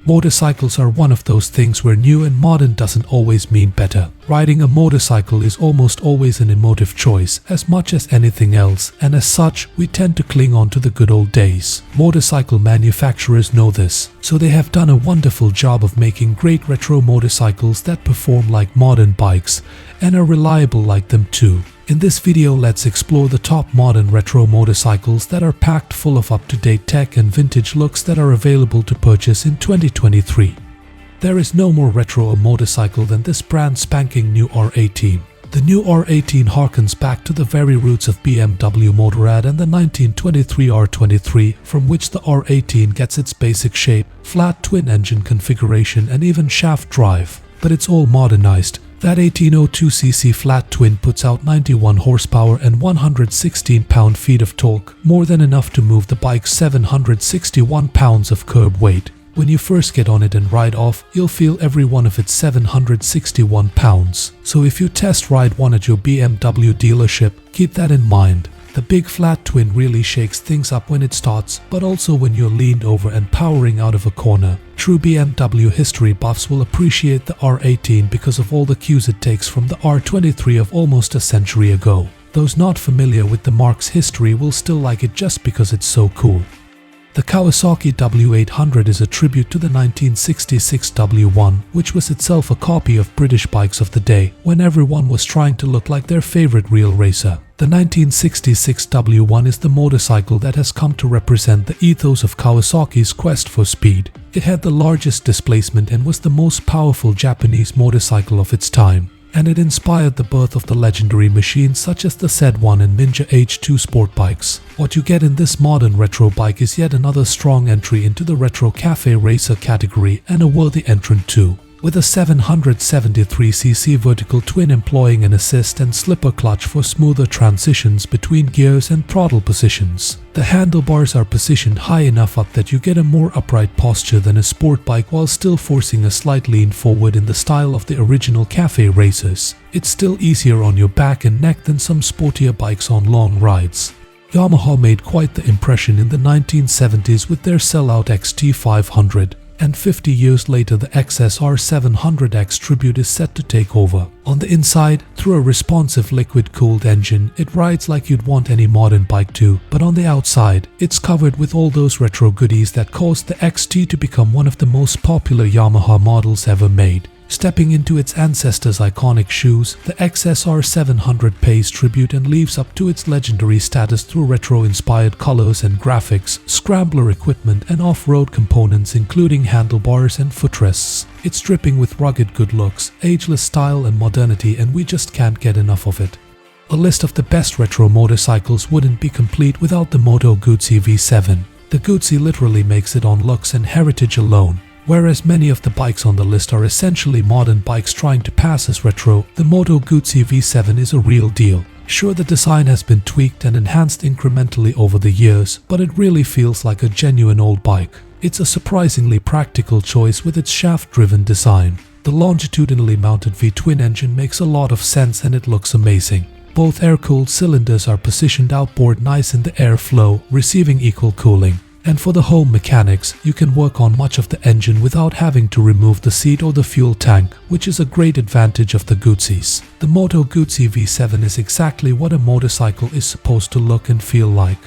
Motorcycles are one of those things where new and modern doesn't always mean better. Riding a motorcycle is almost always an emotive choice as much as anything else, and as such, we tend to cling on to the good old days. Motorcycle manufacturers know this, so they have done a wonderful job of making great retro motorcycles that perform like modern bikes and are reliable like them too. In this video, let's explore the top modern retro motorcycles that are packed full of up-to-date tech and vintage looks that are available to purchase in 2023. There is no more retro a motorcycle than this brand spanking new R18. The new R18 harkens back to the very roots of BMW Motorrad and the 1923 R23, from which the R18 gets its basic shape, flat twin-engine configuration and even shaft drive. But it's all modernized. That 1802cc flat twin puts out 91 horsepower and 116 pound-feet of torque, more than enough to move the bike's 761 pounds of curb weight. When you first get on it and ride off, you'll feel every one of its 761 pounds. So if you test ride one at your BMW dealership, keep that in mind. The big flat twin really shakes things up when it starts, but also when you're leaned over and powering out of a corner. True BMW history buffs will appreciate the R18 because of all the cues it takes from the R23 of almost a century ago. Those not familiar with the marque's history will still like it just because it's so cool. The Kawasaki W800 is a tribute to the 1966 W1, which was itself a copy of British bikes of the day, when everyone was trying to look like their favorite real racer. The 1966 W1 is the motorcycle that has come to represent the ethos of Kawasaki's quest for speed. It had the largest displacement and was the most powerful Japanese motorcycle of its time. And it inspired the birth of the legendary machines such as the Z1 and Ninja H2 sport bikes. What you get in this modern retro bike is yet another strong entry into the retro cafe racer category and a worthy entrant too. With a 773cc vertical twin employing an assist and slipper clutch for smoother transitions between gears and throttle positions. The handlebars are positioned high enough up that you get a more upright posture than a sport bike while still forcing a slight lean forward in the style of the original cafe racers. It's still easier on your back and neck than some sportier bikes on long rides. Yamaha made quite the impression in the 1970s with their sellout XT500. And 50 years later the XR700X Tribute is set to take over. On the inside, through a responsive liquid-cooled engine, it rides like you'd want any modern bike to, but on the outside, it's covered with all those retro goodies that caused the XT to become one of the most popular Yamaha models ever made. Stepping into its ancestors' iconic shoes, the XR700 pays tribute and lives up to its legendary status through retro-inspired colors and graphics, scrambler equipment and off-road components including handlebars and footrests. It's dripping with rugged good looks, ageless style and modernity, and we just can't get enough of it. A list of the best retro motorcycles wouldn't be complete without the Moto Guzzi V7. The Guzzi literally makes it on looks and heritage alone. Whereas many of the bikes on the list are essentially modern bikes trying to pass as retro, the Moto Guzzi V7 is a real deal. Sure, the design has been tweaked and enhanced incrementally over the years, but it really feels like a genuine old bike. It's a surprisingly practical choice with its shaft-driven design. The longitudinally mounted V-twin engine makes a lot of sense and it looks amazing. Both air-cooled cylinders are positioned outboard nice in the airflow, receiving equal cooling. And for the home mechanics, you can work on much of the engine without having to remove the seat or the fuel tank, which is a great advantage of the Guzzis. The Moto Guzzi V7 is exactly what a motorcycle is supposed to look and feel like.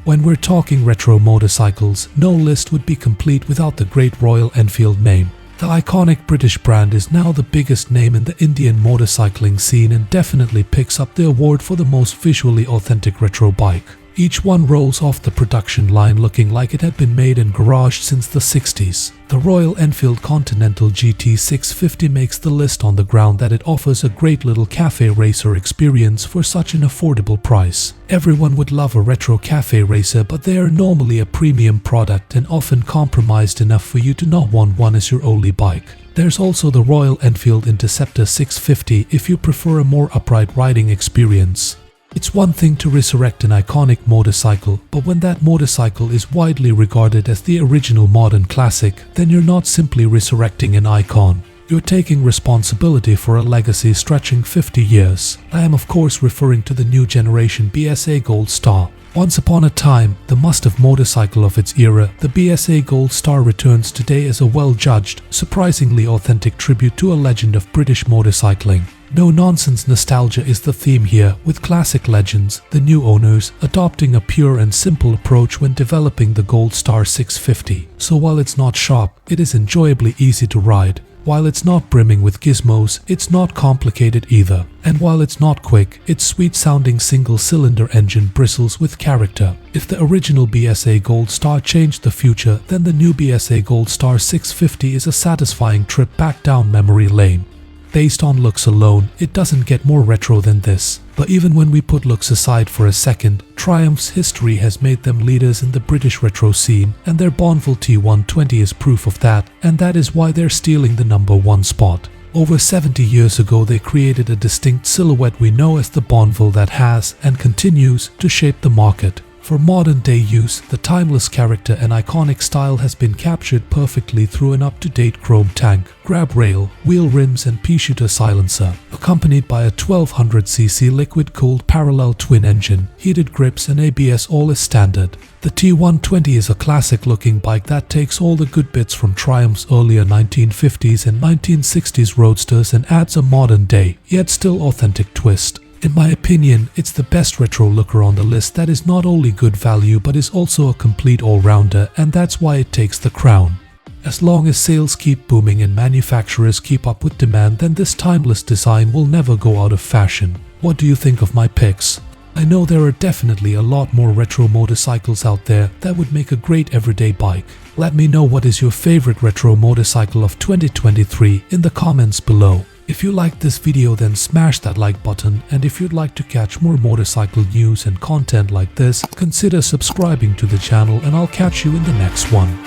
When we're talking retro motorcycles, no list would be complete without the great Royal Enfield name. The iconic British brand is now the biggest name in the Indian motorcycling scene and definitely picks up the award for the most visually authentic retro bike. Each one rolls off the production line looking like it had been made and garaged since the 60s. The Royal Enfield Continental GT650 makes the list on the ground that it offers a great little cafe racer experience for such an affordable price. Everyone would love a retro cafe racer, but they are normally a premium product and often compromised enough for you to not want one as your only bike. There's also the Royal Enfield Interceptor 650 if you prefer a more upright riding experience. It's one thing to resurrect an iconic motorcycle, but when that motorcycle is widely regarded as the original modern classic, then you're not simply resurrecting an icon. You're taking responsibility for a legacy stretching 50 years. I am of course referring to the new generation BSA Goldstar. Once upon a time, the must-have motorcycle of its era, the BSA Goldstar returns today as a well-judged, surprisingly authentic tribute to a legend of British motorcycling. No-nonsense nostalgia is the theme here, with classic legends, the new owners, adopting a pure and simple approach when developing the Goldstar 650. So while it's not sharp, it is enjoyably easy to ride. While it's not brimming with gizmos, it's not complicated either. And while it's not quick, its sweet-sounding single-cylinder engine bristles with character. If the original BSA Goldstar changed the future, then the new BSA Goldstar 650 is a satisfying trip back down memory lane. Based on looks alone, it doesn't get more retro than this. But even when we put looks aside for a second, Triumph's history has made them leaders in the British retro scene, and their Bonneville T120 is proof of that, and that is why they're stealing the #1 spot. Over 70 years ago, they created a distinct silhouette we know as the Bonneville that has, and continues, to shape the market. For modern-day use, the timeless character and iconic style has been captured perfectly through an up-to-date chrome tank, grab rail, wheel rims and pea-shooter silencer, accompanied by a 1200cc liquid-cooled parallel twin engine, heated grips and ABS all is standard. The T120 is a classic-looking bike that takes all the good bits from Triumph's earlier 1950s and 1960s roadsters and adds a modern-day, yet still authentic twist. In my opinion, it's the best retro looker on the list that is not only good value but is also a complete all-rounder, and that's why it takes the crown. As long as sales keep booming and manufacturers keep up with demand, then this timeless design will never go out of fashion. What do you think of my picks? I know there are definitely a lot more retro motorcycles out there that would make a great everyday bike. Let me know what is your favorite retro motorcycle of 2023 in the comments below. If you liked this video, then smash that like button, and if you'd like to catch more motorcycle news and content like this, consider subscribing to the channel, and I'll catch you in the next one.